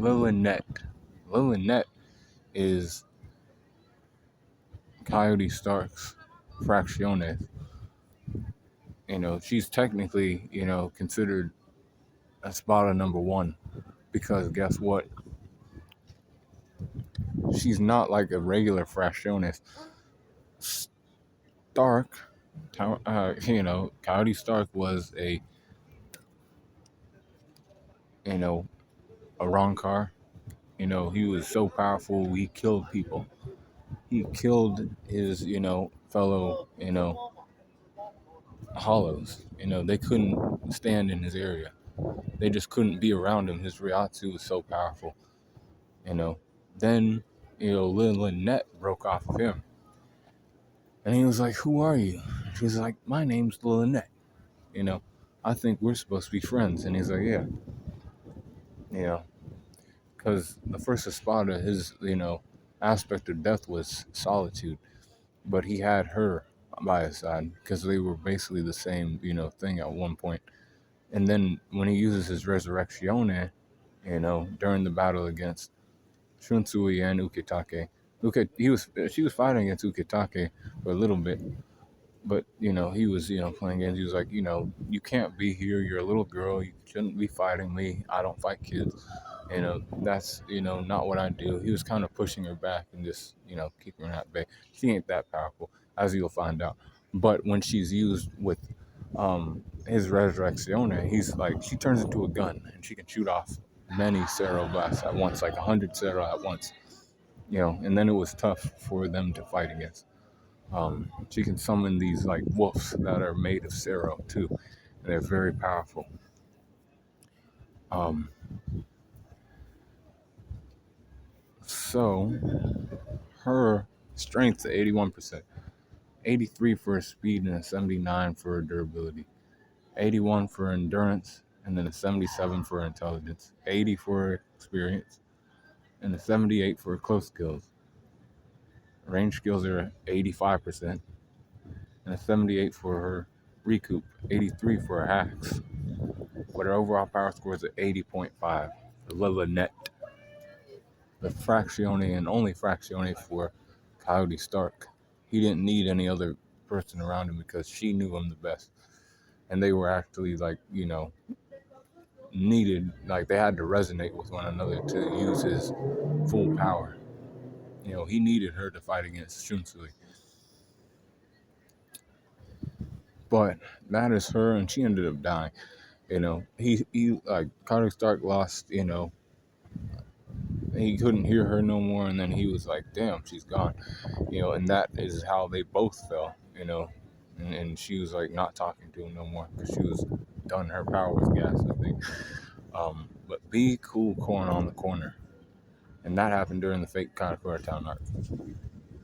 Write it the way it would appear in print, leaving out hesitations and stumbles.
Lilinette. Lilinette is Coyote Stark's Fracciones. She's technically, considered Espada number one because guess what? She's not like a regular Fracciones. Stark, Coyote Stark was you know, a Ronkar. He was so powerful, he killed people. He killed his, fellow, hollows. They couldn't stand in his area. They just couldn't be around him. His Ryatsu was so powerful. You know. Then, Lilinette broke off of him. And he was like, "Who are you?" She was like, "My name's Lilinette. You know, I think we're supposed to be friends." And he's like, "Yeah." You know, because the first Espada, his, aspect of death was solitude. But he had her by his side because they were basically the same, thing at one point. And then when he uses his Resurrectione, during the battle against Shunsui and Ukitake, she was fighting against Ukitake for a little bit, but he was playing games. He was like, you can't be here. You're a little girl. You shouldn't be fighting me. I don't fight kids. That's not what I do. He was kind of pushing her back and just keeping her at bay. She ain't that powerful, as you'll find out. But when she's used with his Resurrectione, he's like, she turns into a gun and she can shoot off many Cerro blasts at once, like 100 Cerro at once. And then it was tough for them to fight against. She can summon these like wolves that are made of Cerro too, and they're very powerful. Um, so her strength is 81%, 83 for her speed, and a 79 for her durability, 81 for her endurance, and then a 77 for her intelligence, 80 for her experience, and a 78 for her close skills. Range skills are 85%, and a 78 for her recoup, 83 for her hacks. But her overall power score is at 80.5 for Lilinette, the Fraccione and only Fraccione for Coyote Stark. He didn't need any other person around him because she knew him the best. And they were actually needed, they had to resonate with one another to use his full power. He needed her to fight against Shunsui. But that is her, and she ended up dying. He Coyote Stark lost, he couldn't hear her no more, and then he was like, damn, she's gone. And that is how they both fell, and she was like not talking to him no more because she was done. Her power was gas, I think. But be cool corn on the corner. And that happened during the fake Katakura Town arc.